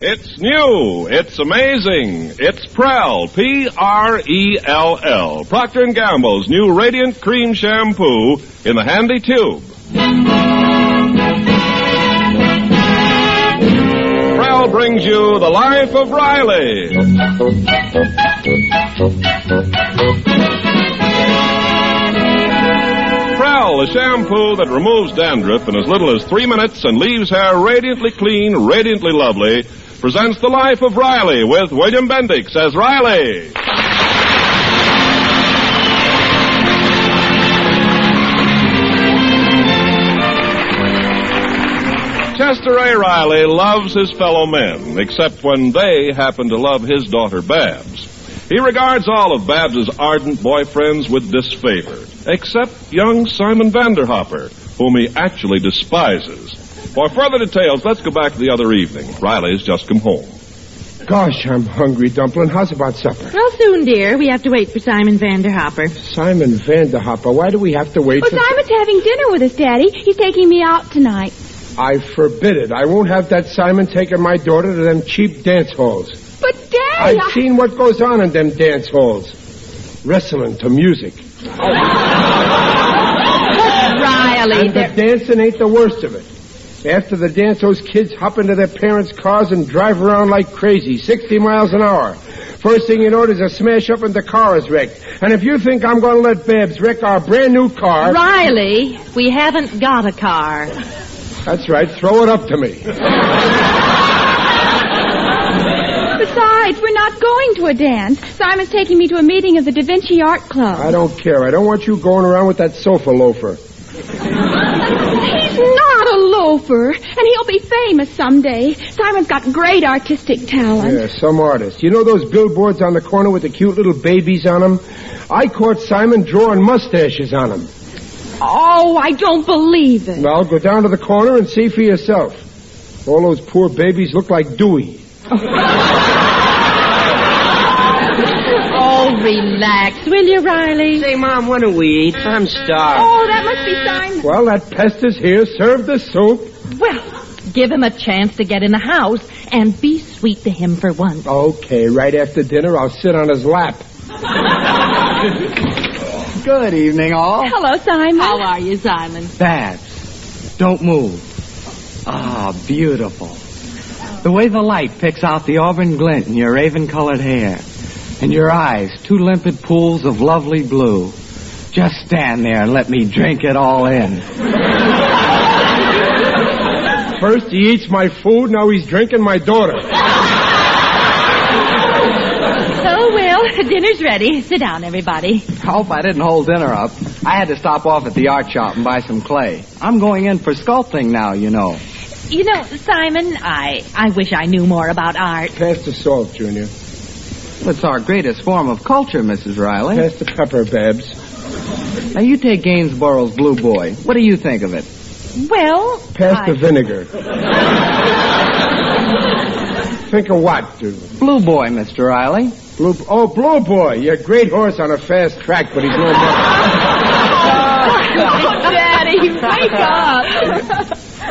It's new. It's amazing. It's Prell, P-R-E-L-L. Procter & Gamble's new Radiant Cream Shampoo in the handy tube. Prell brings you The Life of Riley. Prell, a shampoo that removes dandruff in as little as 3 minutes and leaves hair radiantly clean, radiantly lovely, presents The Life of Riley with William Bendix as Riley. Chester A. Riley loves his fellow men, except when they happen to love his daughter Babs. He regards all of Babs's ardent boyfriends with disfavor, except young Simon Vanderhopper, whom he actually despises. For further details, let's go back to the other evening. Riley's just come home. Gosh, I'm hungry, Dumpling. How's about supper? Well, soon, dear. We have to wait for Simon Vanderhopper. Simon Vanderhopper? Why do we have to wait for... Simon's having dinner with us, Daddy. He's taking me out tonight. I forbid it. I won't have that Simon taking my daughter to them cheap dance halls. But, Daddy... I've seen what goes on in them dance halls. Wrestling to music. Riley... And the dancing ain't the worst of it. After the dance, those kids hop into their parents' cars and drive around like crazy, 60 miles an hour. First thing you know, there's a smash up and the car is wrecked. And if you think I'm going to let Babs wreck our brand new car... Riley, we haven't got a car. That's right. Throw it up to me. Besides, we're not going to a dance. Simon's taking me to a meeting of the Da Vinci Art Club. I don't care. I don't want you going around with that sofa loafer. He's not a loafer, and he'll be famous someday. Simon's got great artistic talent. Yeah, some artist. You know those billboards on the corner with the cute little babies on them? I caught Simon drawing mustaches on them. Oh, I don't believe it. Well, go down to the corner and see for yourself. All those poor babies look like Dewey. Oh, relax, will you, Riley? Say, Mom, when do we eat? I'm starved. Oh, that must be Simon. Well, that pest is here. Serve the soup. Well, give him a chance to get in the house and be sweet to him for once. Okay, right after dinner, I'll sit on his lap. Good evening, all. Hello, Simon. How are you, Simon? Babs, don't move. Ah, beautiful. The way the light picks out the auburn glint in your raven-colored hair. And your eyes, two limpid pools of lovely blue. Just stand there and let me drink it all in. First he eats my food, now he's drinking my daughter. Oh, well, dinner's ready. Sit down, everybody. I hope I didn't hold dinner up. I had to stop off at the art shop and buy some clay. I'm going in for sculpting now, you know. You know, Simon, I wish I knew more about art. Pass the salt, Junior. It's our greatest form of culture, Mrs. Riley. Pass the pepper, Babs. Now, you take Gainsborough's Blue Boy. What do you think of it? Well, Pass the vinegar. Think of what, dude? Blue Boy, Mr. Riley. Blue Boy. You're a great horse on a fast track, but he's no more. Daddy, wake up.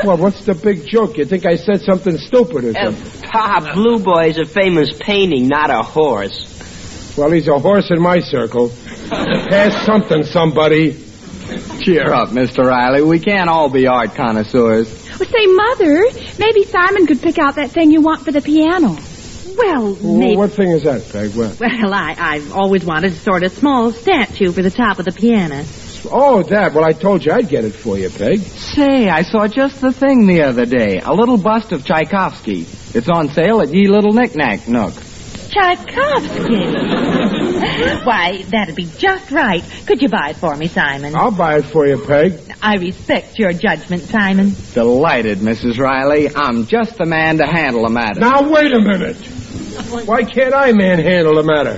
Well, what's the big joke? You think I said something stupid or something? Pop, Blue Boy's a famous painting, not a horse. Well, he's a horse in my circle. Pass something, somebody. Cheer up, Mr. Riley. We can't all be art connoisseurs. Well, say, Mother, maybe Simon could pick out that thing you want for the piano. well, maybe... What thing is that, Peg? What? Well, I've always wanted a sort of small statue for the top of the piano. Oh, that. Well, I told you I'd get it for you, Peg. Say, I saw just the thing the other day. A little bust of Tchaikovsky. It's on sale at Ye Little Knick-Knack Nook. Tchaikovsky? Why, that'd be just right. Could you buy it for me, Simon? I'll buy it for you, Peg. I respect your judgment, Simon. Delighted, Mrs. Riley. I'm just the man to handle the matter. Now, wait a minute. Why can't I manhandle the matter?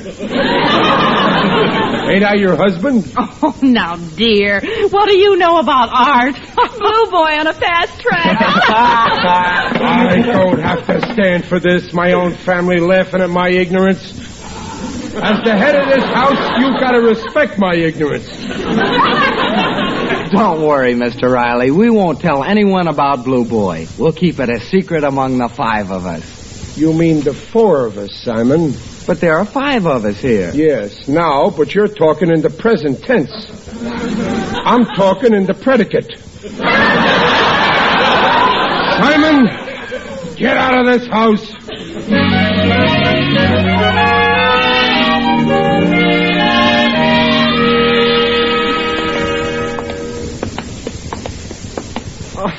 Ain't I your husband? Oh, now, dear, what do you know about art? Blue boy on a fast track. I don't have to stand for this. My own family laughing at my ignorance. As the head of this house, you've got to respect my ignorance. Don't worry, Mr. Riley. We won't tell anyone about Blue Boy. We'll keep it a secret among the five of us. You mean the 4 of us, Simon. But there are 5 of us here. Yes, now, but you're talking in the present tense. I'm talking in the predicate. Simon, get out of this house.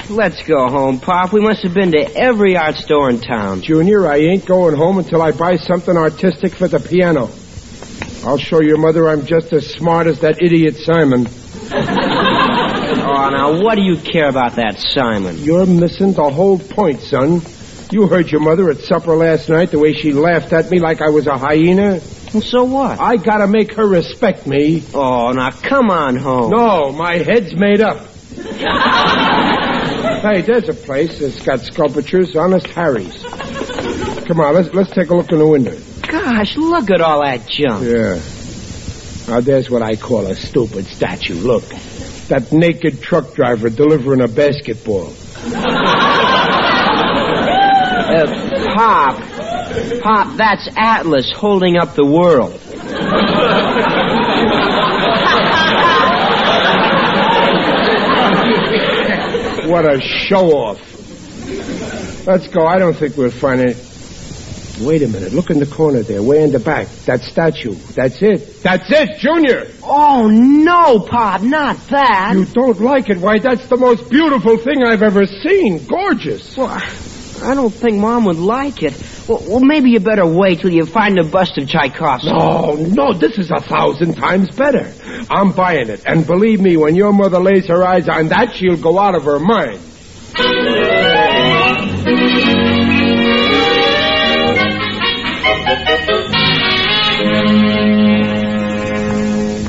Let's go home, Pop. We must have been to every art store in town. Junior, I ain't going home until I buy something artistic for the piano. I'll show your mother I'm just as smart as that idiot Simon. Oh, now, what do you care about that Simon? You're missing the whole point, son. You heard your mother at supper last night, the way she laughed at me like I was a hyena. Well, so what? I gotta make her respect me. Oh, now, come on home. No, my head's made up. Hey, there's a place that's got sculptures, Honest Harry's. Come on, let's take a look in the window. Gosh, look at all that junk. Yeah. Now, there's what I call a stupid statue. Look, that naked truck driver delivering a basketball. Pop, that's Atlas holding up the world. What a show-off. Let's go. I don't think we'll find it. Wait a minute. Look in the corner there, way in the back. That statue. That's it. That's it, Junior! Oh, no, Pop, not that. You don't like it? Why, that's the most beautiful thing I've ever seen. Gorgeous. Well, I don't think Mom would like it. Well, maybe you better wait till you find a bust of Tchaikovsky. No, this is 1,000 times better. I'm buying it. And believe me, when your mother lays her eyes on that, she'll go out of her mind.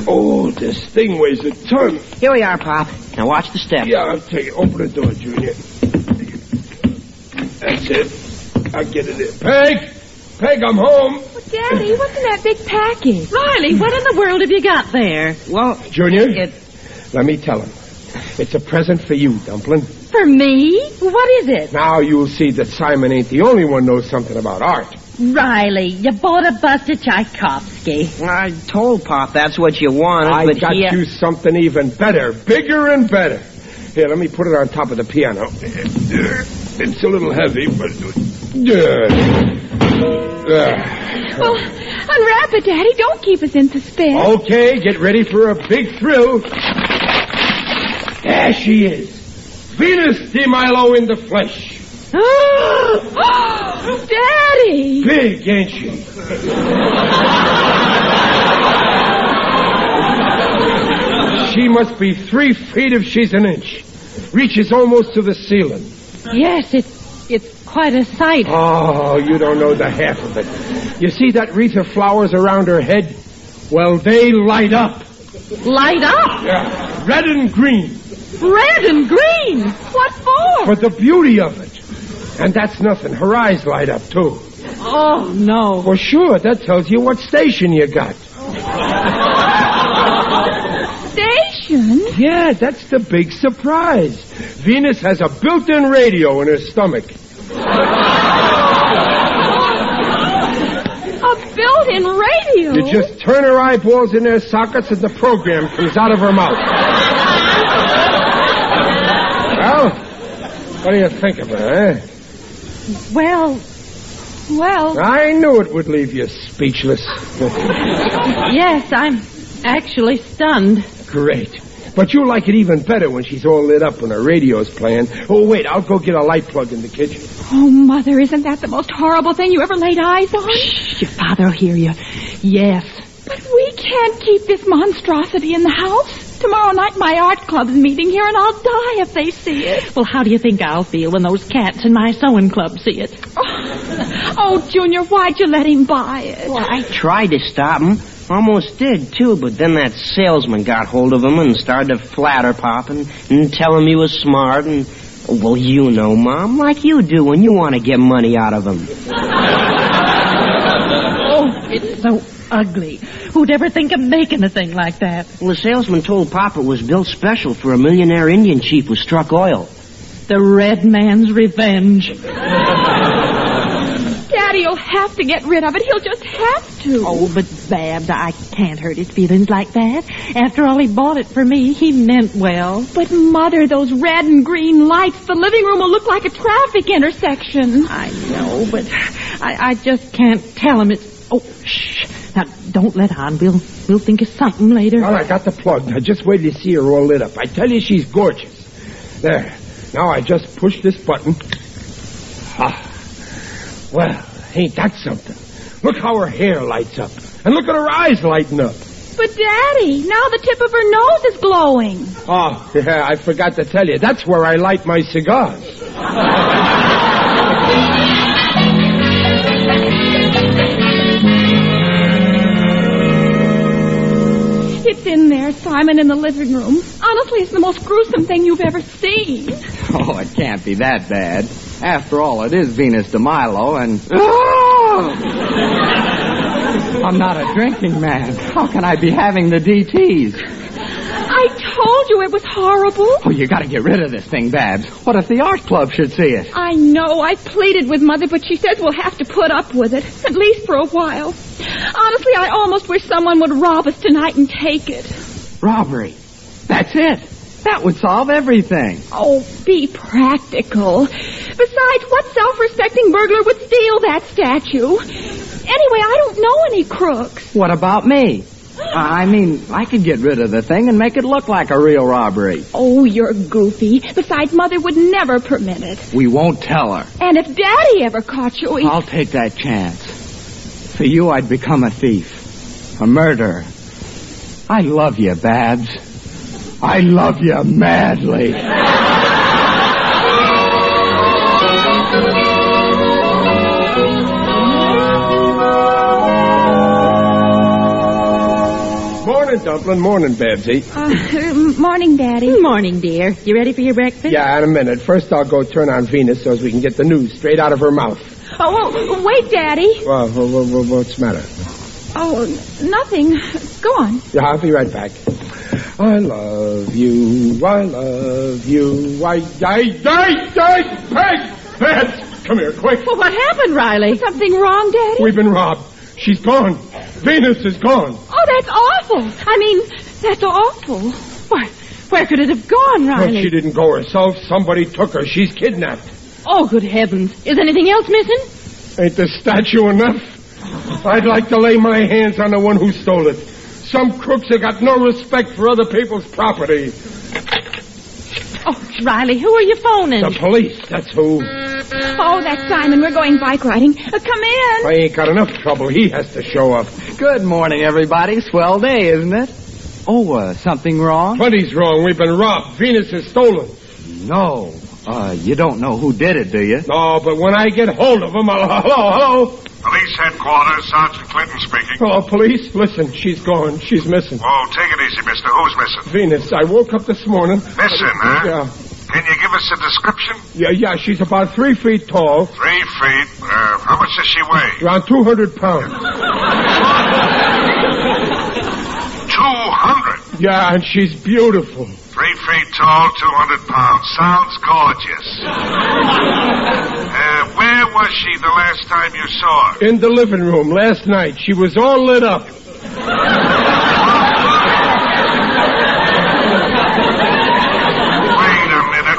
Oh, this thing weighs a ton. Here we are, Pop. Now watch the step. Yeah, I'll take it. Open the door, Junior. That's it. I'll get it in. Peg, I'm home. Well, Daddy, what's in that big package? Riley, what in the world have you got there? Well, Junior, let me tell him. It's a present for you, Dumpling. For me? What is it? Now you'll see that Simon ain't the only one knows something about art. Riley, you bought a bust of Tchaikovsky. I told Pop that's what you wanted, I but got you something even better, bigger and better. Here, let me put it on top of the piano. It's a little heavy, but... Well, unwrap it, Daddy. Don't keep us in suspense. Okay, get ready for a big thrill. There she is. Venus de Milo in the flesh. Daddy! Big, ain't she? She must be 3 feet if she's an inch. Reaches almost to the ceiling. Yes, it's quite a sight. Oh, you don't know the half of it. You see that wreath of flowers around her head? Well, they light up. Light up? Yeah, red and green. Red and green? What for? For the beauty of it. And that's nothing. Her eyes light up, too. Oh, no. Well, sure, that tells you what station you got. Station? Yeah, that's the big surprise. Venus has a built-in radio in her stomach. A built-in radio? You just turn her eyeballs in their sockets and the program comes out of her mouth. Well, what do you think of her, eh? Well, I knew it would leave you speechless. yes, I'm actually stunned. Great. But you'll like it even better when she's all lit up when her radio's playing. Oh, wait, I'll go get a light plug in the kitchen. Oh, Mother, isn't that the most horrible thing you ever laid eyes on? Shh, your father will hear you. Yes. But we can't keep this monstrosity in the house. Tomorrow night my art club's meeting here, and I'll die if they see it. Well, how do you think I'll feel when those cats in my sewing club see it? Oh, Junior, why'd you let him buy it? Well, I tried to stop him. Almost did, too, but then that salesman got hold of him and started to flatter Pop and tell him he was smart and... Well, you know, Mom, like you do when you want to get money out of him. Oh, it's so ugly. Who'd ever think of making a thing like that? Well, the salesman told Pop it was built special for a millionaire Indian chief who struck oil. The red man's revenge. Daddy, Daddy'll have to get rid of it. He'll just have to. Oh, but Babs, I can't hurt his feelings like that. After all, he bought it for me. He meant well. But, Mother, those red and green lights, the living room will look like a traffic intersection. I know, but I just can't tell him it's... Oh, shh. Now, don't let on. We'll think of something later. Well, I got the plug. Now, just wait till you see her all lit up. I tell you, she's gorgeous. There. Now I just push this button. Ah. Well, ain't that something? Look how her hair lights up. And look at her eyes lighting up. But, Daddy, now the tip of her nose is glowing. Oh, yeah, I forgot to tell you. That's where I light my cigars. It's in there, Simon, in the living room. Honestly, it's the most gruesome thing you've ever seen. Oh, it can't be that bad. After all, it is Venus de Milo, and... I'm not a drinking man. How can I be having the DTs? I told you it was horrible. Oh, you gotta get rid of this thing, Babs. What if the art club should see it? I know. I pleaded with Mother, but she says we'll have to put up with it, at least for a while. Honestly, I almost wish someone would rob us tonight and take it. Robbery. That's it. That would solve everything. Oh, be practical. Besides, what self-respecting burglar would steal that statue? Anyway, I don't know any crooks. What about me? I mean, I could get rid of the thing and make it look like a real robbery. Oh, you're goofy. Besides, Mother would never permit it. We won't tell her. And if Daddy ever caught you... I'll take that chance. For you, I'd become a thief. A murderer. I love you, Babs. I love you madly. Morning, Dumpling. Morning, Babsy. Morning, Daddy. Morning, dear. You ready for your breakfast? Yeah, in a minute. First, I'll go turn on Venus so as we can get the news straight out of her mouth. Oh, wait, Daddy. Well, what's the matter? Oh, nothing. Go on. Yeah, I'll be right back. I love you. Peg! Come here, quick. Well, what happened, Riley? Something wrong, Daddy? We've been robbed. She's gone. Venus is gone. Oh, that's awful. I mean, that's awful. Where could it have gone, Well, Riley? she didn't go herself. Somebody took her. She's kidnapped. Oh, good heavens. Is anything else missing? Ain't the statue enough? I'd like to lay my hands on the one who stole it. Some crooks have got no respect for other people's property. Oh, Riley, who are you phoning? The police, that's who. Oh, that's Simon. We're going bike riding. Come in. I ain't got enough trouble. He has to show up. Good morning, everybody. Swell day, isn't it? Oh, something wrong? Plenty's wrong. We've been robbed. Venus is stolen. No. You don't know who did it, do you? No, but when I get hold of him, Hello? Police headquarters, Sergeant Clinton speaking. Hello, police. Listen, she's gone. She's missing. Oh, take it easy, mister. Who's missing? Venus, I woke up this morning. Missing, huh? Yeah. Can you give us a description? Yeah, she's about 3 feet tall. 3 feet. How much does she weigh? Around 200 pounds. 200. Yeah, and she's beautiful. 3 feet tall, 200 pounds. Sounds gorgeous. Where was she the last time you saw her? In the living room last night. She was all lit up.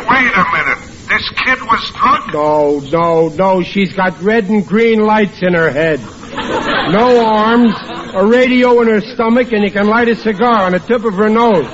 Wait a minute. This kid was drunk? No. She's got red and green lights in her head. No arms, a radio in her stomach, and you can light a cigar on the tip of her nose. You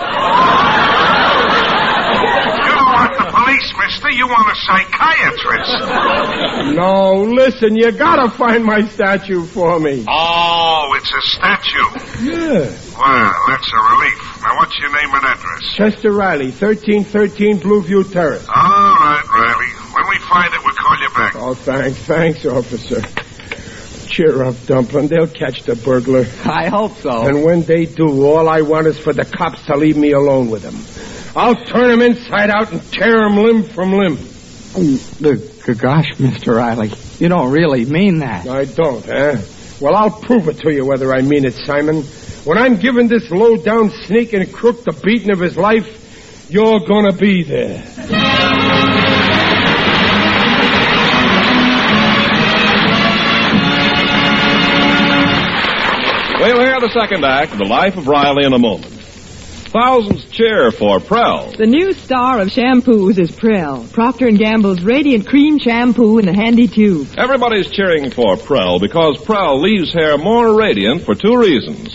don't want the police, mister. You want a psychiatrist. No, listen, you gotta find my statue for me. Oh, it's a statue. Yeah. Well, that's a relief. Now, what's your name and address? Chester Riley, 1313 Blueview Terrace. All right, Riley. When we find it, we'll call you back. Oh, thanks, officer. Cheer up, Dumpling. They'll catch the burglar. I hope so. And when they do, all I want is for the cops to leave me alone with him. I'll turn him inside out and tear him limb from limb. Gosh, Mr. Riley, you don't really mean that. I don't, eh? Well, I'll prove it to you whether I mean it, Simon. When I'm giving this low-down sneak and crook the beating of his life, you're gonna be there. hear the second act of The Life of Riley in a moment. Thousands cheer for Prell. The new star of shampoos is Prell, Procter & Gamble's Radiant Cream Shampoo in a handy tube. Everybody's cheering for Prell because Prell leaves hair more radiant for two reasons.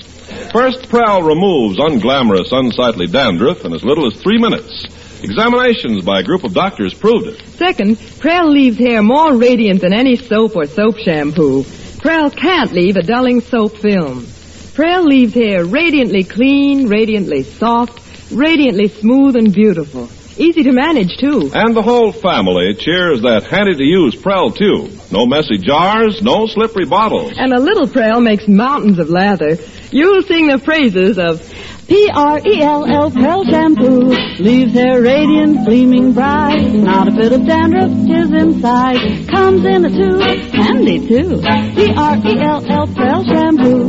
First, Prell removes unglamorous, unsightly dandruff in as little as 3 minutes. Examinations by a group of doctors proved it. Second, Prell leaves hair more radiant than any soap or soap shampoo. Prell can't leave a dulling soap film. Prell leaves hair radiantly clean, radiantly soft, radiantly smooth and beautiful. Easy to manage, too. And the whole family cheers that handy-to-use Prell tube. No messy jars, no slippery bottles. And a little Prell makes mountains of lather. You'll sing the praises of P-R-E-L-L, Prell Shampoo. Leaves hair radiant, gleaming bright. Not a bit of dandruff is inside. Comes in a tube, handy too. P-R-E-L-L, Prell Shampoo.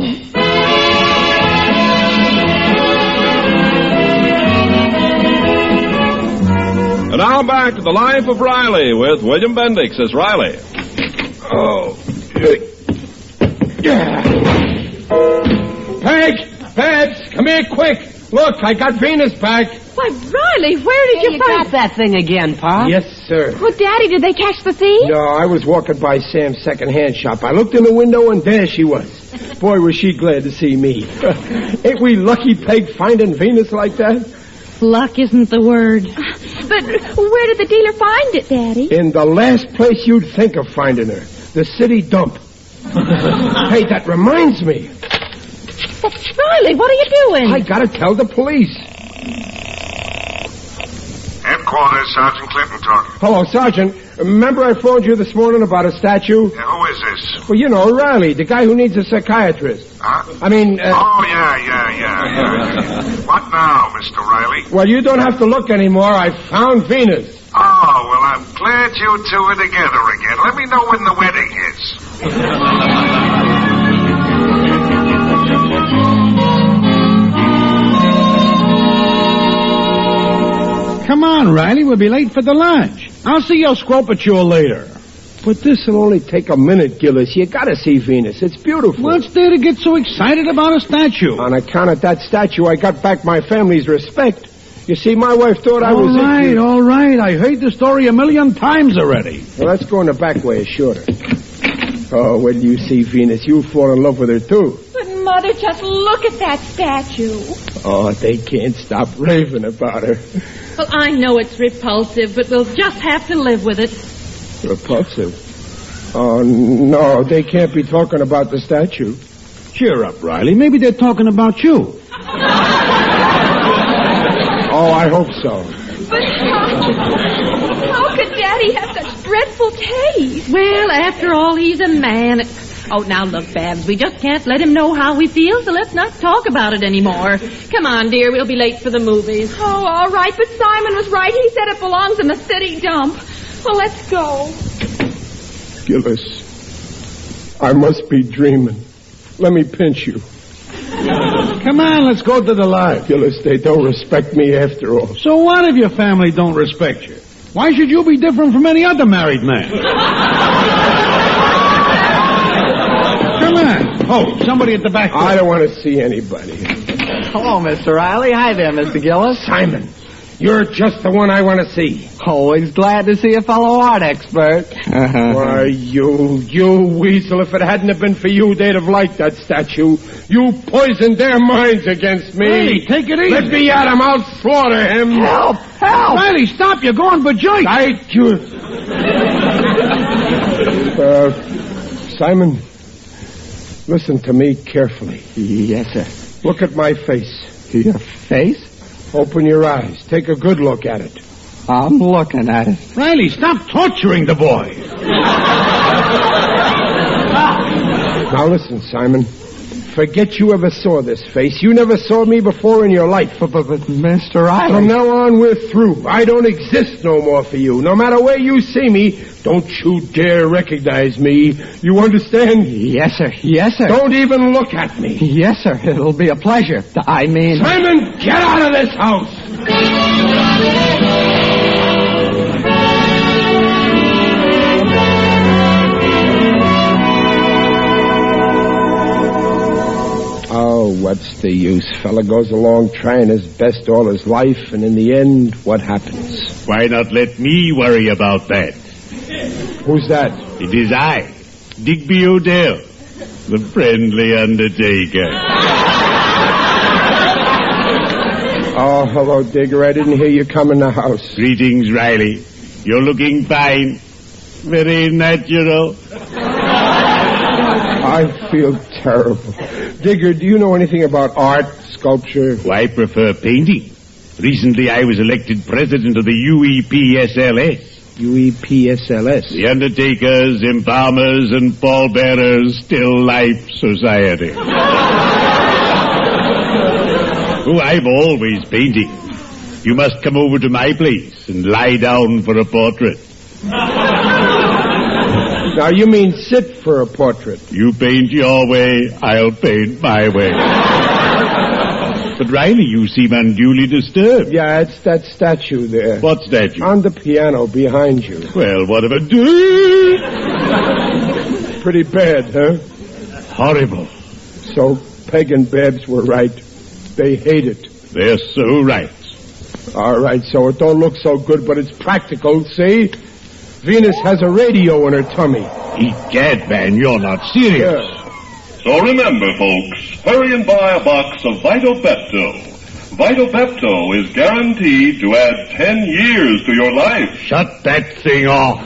And now back to The Life of Riley with William Bendix as Riley. Oh. Peg, come here quick. Look, I got Venus back. Why, Riley, where did you got find... that thing again, Pop? Yes, sir. Well, Daddy, did they catch the thief? No, I was walking by Sam's second-hand shop. I looked in the window, and there she was. Boy, was she glad to see me. Ain't we lucky, Peg, finding Venus like that? Luck isn't the word. But where did the dealer find it, Daddy? In the last place you'd think of finding her. The city dump. Hey, that reminds me. Well, Riley, what are you doing? I gotta tell the police. Headquarters, Sergeant Clinton talking. Hello, Sergeant. Remember I phoned you this morning about a statue? Yeah, who is this? Well, you know, Riley, the guy who needs a psychiatrist. Huh? I mean... Oh, yeah. What now, Mr. Riley? Well, you don't have to look anymore. I found Venus. Oh, well, I'm glad you two are together again. Let me know when the wedding is. Come on, Riley. We'll be late for the lunch. I'll see your scropature later. But this'll only take a minute, Gillis. You gotta see Venus. It's beautiful. What's there to get so excited about a statue? On account of that statue, I got back my family's respect. You see, my wife thought I was... All right. I heard the story 1,000,000 times already. Well, let's go in the back way. It's shorter. Oh, when you see Venus, you'll fall in love with her, too. But, Mother, just look at that statue. Oh, they can't stop raving about her. Well, I know it's repulsive, but we'll just have to live with it. Repulsive? Oh, no, they can't be talking about the statue. Cheer up, Riley. Maybe they're talking about you. Oh, I hope so. But how could Daddy have such dreadful taste? Well, after all, he's a man. Oh, now look, Babs, we just can't let him know how we feel, so let's not talk about it anymore. Come on, dear, we'll be late for the movies. Oh, all right, but Simon was right. He said it belongs in the city dump. Well, let's go. Gillis, I must be dreaming. Let me pinch you. Come on, let's go to the lodge. Gillis, they don't respect me after all. So what if your family don't respect you? Why should you be different from any other married man? Come on. Oh, somebody at the back door. I don't want to see anybody. Hello, Mr. Riley. Hi there, Mr. Gillis. Simon, you're just the one I want to see. Always glad to see a fellow art expert. Why, you weasel, if it hadn't have been for you, they'd have liked that statue. You poisoned their minds against me. Hey, take it easy. Let me at him. I'll slaughter him. Help! Riley, stop. You're going for joint. Simon, listen to me carefully. Yes, sir. Look at my face. Your face? Open your eyes. Take a good look at it. I'm looking at it. Riley, stop torturing the boy. Now listen, Simon. Forget you ever saw this face. You never saw me before in your life. But Mr. Riley... From now on, we're through. I don't exist no more for you. No matter where you see me, don't you dare recognize me. You understand? Yes, sir. Yes, sir. Don't even look at me. Yes, sir. It'll be a pleasure. I mean... Simon, get out of this house! Oh, What's the use? Fella goes along trying his best all his life, and in the end, what happens? Why not let me worry about that? Who's that? It is I, Digby Odell, the friendly undertaker. Oh, hello, Digger. I didn't hear you come in the house. Greetings, Riley. You're looking fine. Very natural. I feel terrible. Digger, do you know anything about art, sculpture? I prefer painting. Recently, I was elected president of the UEPSLS. UEPSLS? The Undertakers, Embalmers, and Pallbearers Still Life Society. Oh, I'm always painting. You must come over to my place and lie down for a portrait. Now, you mean sit for a portrait? You paint your way, I'll paint my way. But, Riley, you seem unduly disturbed. Yeah, it's that statue there. What statue? On the piano behind you. Well, whatever. Pretty bad, huh? Horrible. So Peg and Babs were right. They hate it. They're so right. All right, so it don't look so good, but it's practical, see? Venus has a radio in her tummy. Egad, man, you're not serious. Yeah. So remember, folks, hurry and buy a box of Vitopepto. Vitopepto is guaranteed to add 10 years to your life. Shut that thing off.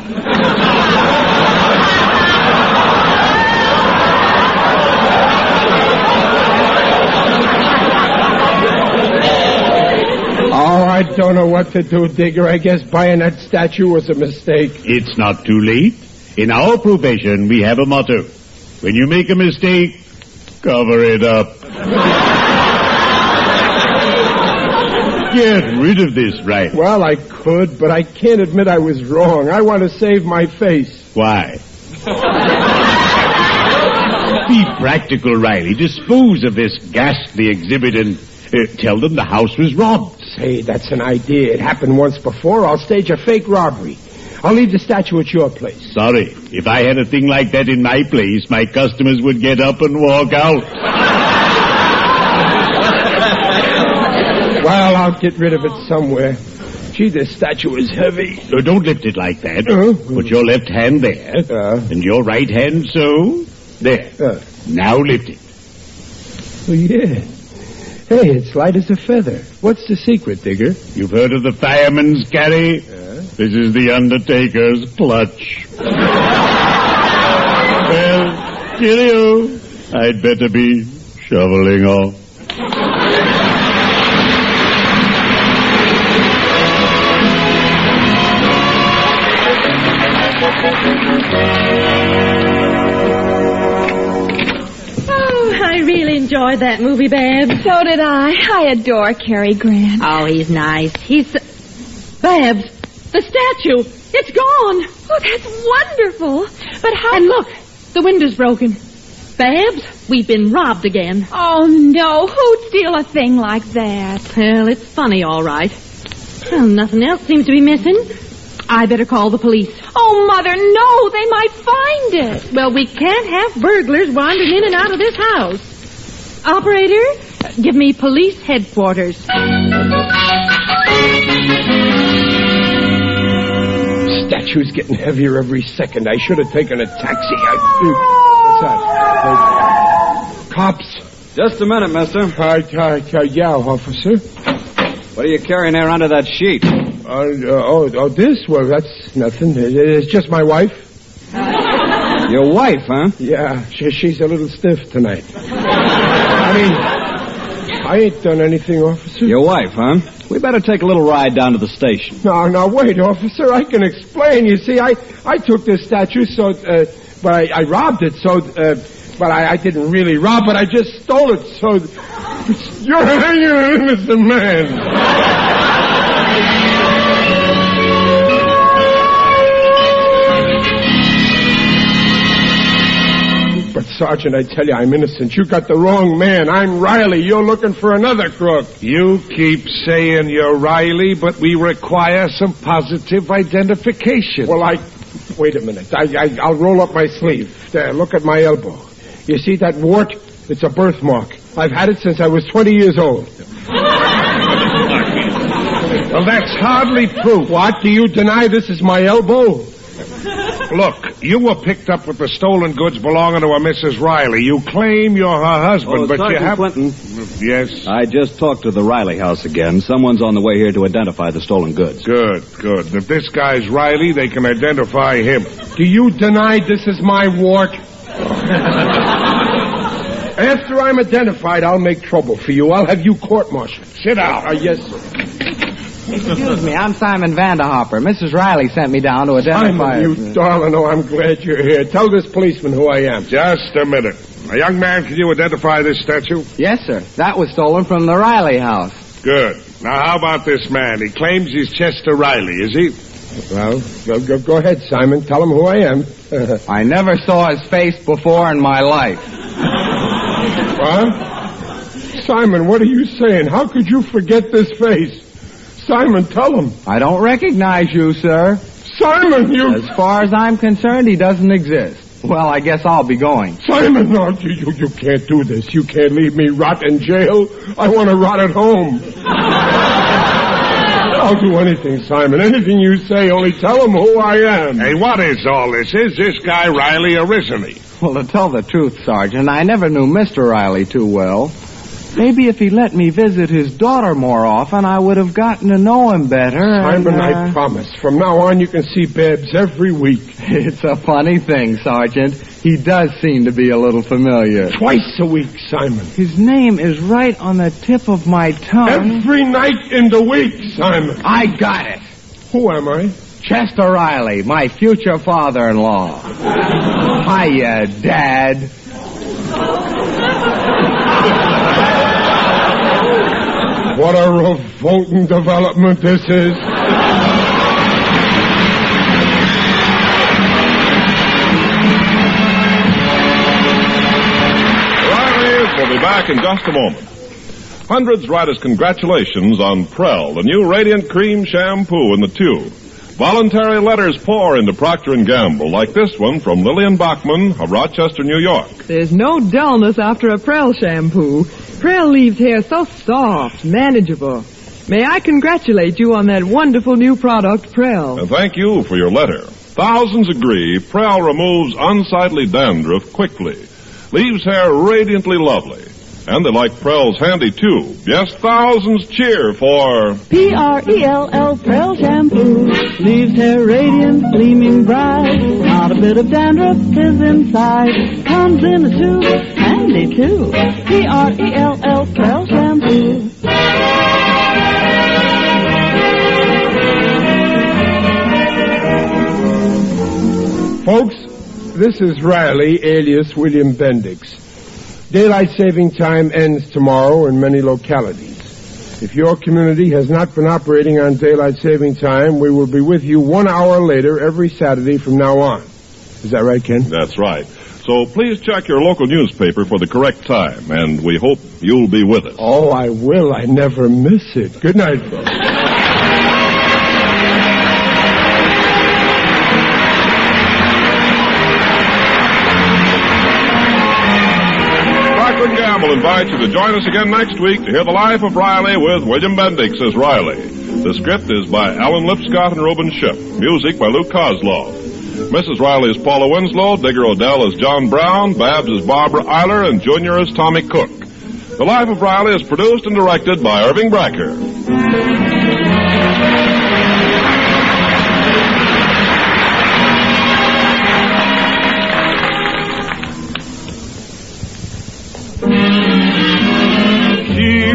Oh, I don't know what to do, Digger. I guess buying that statue was a mistake. It's not too late. In our profession, we have a motto. When you make a mistake, cover it up. Get rid of this, right? Well, I could, but I can't admit I was wrong. I want to save my face. Why? Be practical, Riley. Dispose of this ghastly exhibit and tell them the house was robbed. Say, that's an idea. It happened once before. I'll stage a fake robbery. I'll leave the statue at your place. Sorry. If I had a thing like that in my place, my customers would get up and walk out. Well, I'll get rid of it somewhere. Gee, this statue is heavy. So don't lift it like that. Put your left hand there. And your right hand so. There. Now lift it. Oh, yeah. Hey, it's light as a feather. What's the secret, Digger? You've heard of the fireman's carry? This is the Undertaker's clutch. Well, cheerio. I'd better be shoveling off. I really enjoyed that movie, Babs. So did I. I adore Cary Grant. Oh, he's nice. Babs, the statue, it's gone. Oh, that's wonderful. But how... And look, the window's broken. Babs, we've been robbed again. Oh, no. Who'd steal a thing like that? Well, it's funny, all right. Well, nothing else seems to be missing. I better call the police. Oh, Mother, no. They might find it. Well, we can't have burglars wandering in and out of this house. Operator, give me police headquarters. Statue's getting heavier every second. I should have taken a taxi. What's that? Cops. Just a minute, mister. Yeah, officer. What are you carrying there under that sheet? This? Well, that's nothing. It's just my wife. Your wife, huh? Yeah, she's a little stiff tonight. I mean, I ain't done anything, officer. Your wife, huh? We better take a little ride down to the station. No, wait, officer. I can explain. You see, I took this statue, but I robbed it, but I didn't really rob it. I just stole it, so you're an innocent man. But, Sergeant, I tell you, I'm innocent. You got the wrong man. I'm Riley. You're looking for another crook. You keep saying you're Riley, but we require some positive identification. Well, wait a minute. I'll roll up my sleeve. There, look at my elbow. You see that wart? It's a birthmark. I've had it since I was 20 years old. Well, that's hardly proof. What? Do you deny this is my elbow? Look, you were picked up with the stolen goods belonging to a Mrs. Riley. You claim you're her husband, but Sergeant you have... Quentin. Yes? I just talked to the Riley house again. Someone's on the way here to identify the stolen goods. Good. If this guy's Riley, they can identify him. Do you deny this is my wart? After I'm identified, I'll make trouble for you. I'll have you court-martialed. Sit down. Yes, sir. Excuse me, I'm Simon Vanderhopper. Mrs. Riley sent me down to identify... Simon, you darling, oh, I'm glad you're here. Tell this policeman who I am. Just a minute. A young man, can you identify this statue? Yes, sir. That was stolen from the Riley house. Good. Now, how about this man? He claims he's Chester Riley, is he? Well, go ahead, Simon. Tell him who I am. I never saw his face before in my life. What? Simon, what are you saying? How could you forget this face? Simon, tell him. I don't recognize you, sir. Simon, you... As far as I'm concerned, he doesn't exist. Well, I guess I'll be going. Simon, no, you can't do this. You can't leave me rot in jail. I want to rot at home. I'll do anything, Simon. Anything you say, only tell him who I am. Hey, what is all this? Is this guy Riley or isn't he? Well, to tell the truth, Sergeant, I never knew Mr. Riley too well. Maybe if he let me visit his daughter more often, I would have gotten to know him better. Simon, I promise. From now on, you can see Babs every week. It's a funny thing, Sergeant. He does seem to be a little familiar. Twice a week, Simon. His name is right on the tip of my tongue. Every night in the week, Simon. I got it. Who am I? Chester Riley, my future father-in-law. Hiya, Dad. What a revolting development this is. Riley will be back in just a moment. Hundreds write us congratulations on Prell, the new Radiant Cream Shampoo in the tube. Voluntary letters pour into Procter & Gamble, like this one from Lillian Bachman of Rochester, New York. There's no dullness after a Prell shampoo. Prell leaves hair so soft, manageable. May I congratulate you on that wonderful new product, Prell. And thank you for your letter. Thousands agree Prell removes unsightly dandruff quickly, leaves hair radiantly lovely. And they like Prell's handy tube. Yes, thousands cheer for... P-R-E-L-L, Prell shampoo. Leaves hair radiant, gleaming bright. Not a bit of dandruff is inside. Comes in a tube, handy too. P-R-E-L-L, Prell shampoo. Folks, this is Riley, alias William Bendix. Daylight saving time ends tomorrow in many localities. If your community has not been operating on daylight saving time, we will be with you 1 hour later every Saturday from now on. Is that right, Ken? That's right. So please check your local newspaper for the correct time, and we hope you'll be with us. Oh, I will. I never miss it. Good night, folks. We'll invite you to join us again next week to hear the life of Riley with William Bendix as Riley. The script is by Alan Lipscott and Reuben Shipp. Music by Luke Kozlov. Mrs. Riley is Paula Winslow, Digger Odell is John Brown, Babs is Barbara Eiler, and Junior is Tommy Cook. The Life of Riley is produced and directed by Irving Bracker.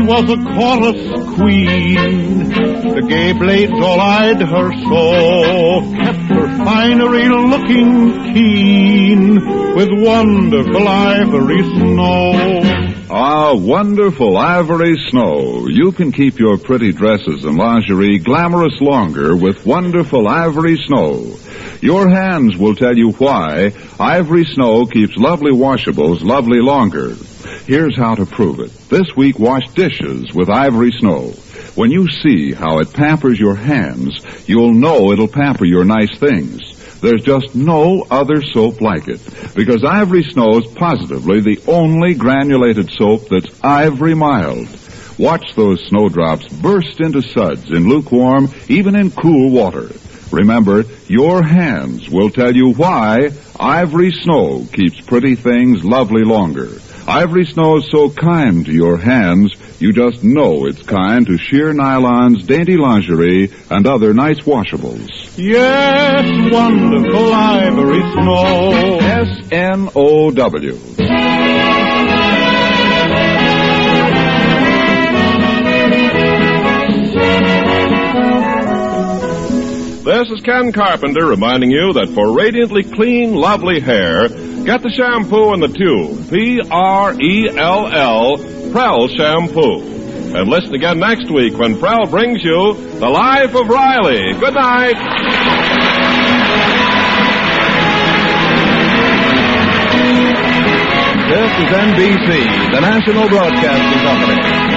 Was a chorus queen, the gay blades all eyed her so, kept her finery looking keen, with wonderful ivory snow. Ah, wonderful ivory snow. You can keep your pretty dresses and lingerie glamorous longer with wonderful ivory snow. Your hands will tell you why ivory snow keeps lovely washables lovely longer. Here's how to prove it. This week, wash dishes with ivory snow. When you see how it pampers your hands, you'll know it'll pamper your nice things. There's just no other soap like it, because Ivory Snow's positively the only granulated soap that's Ivory mild. Watch those snowdrops burst into suds in lukewarm, even in cool water. Remember, your hands will tell you why Ivory Snow keeps pretty things lovely longer. Ivory Snow's so kind to your hands, you just know it's kind to sheer nylons, dainty lingerie, and other nice washables. Yes, wonderful Ivory Snow. S-N-O-W. This is Ken Carpenter reminding you that for radiantly clean, lovely hair, get the shampoo in the tube. P-R-E-L-L, Prell Shampoo. And listen again next week when Prell brings you The Life of Riley. Good night. This is NBC, the National Broadcasting Company.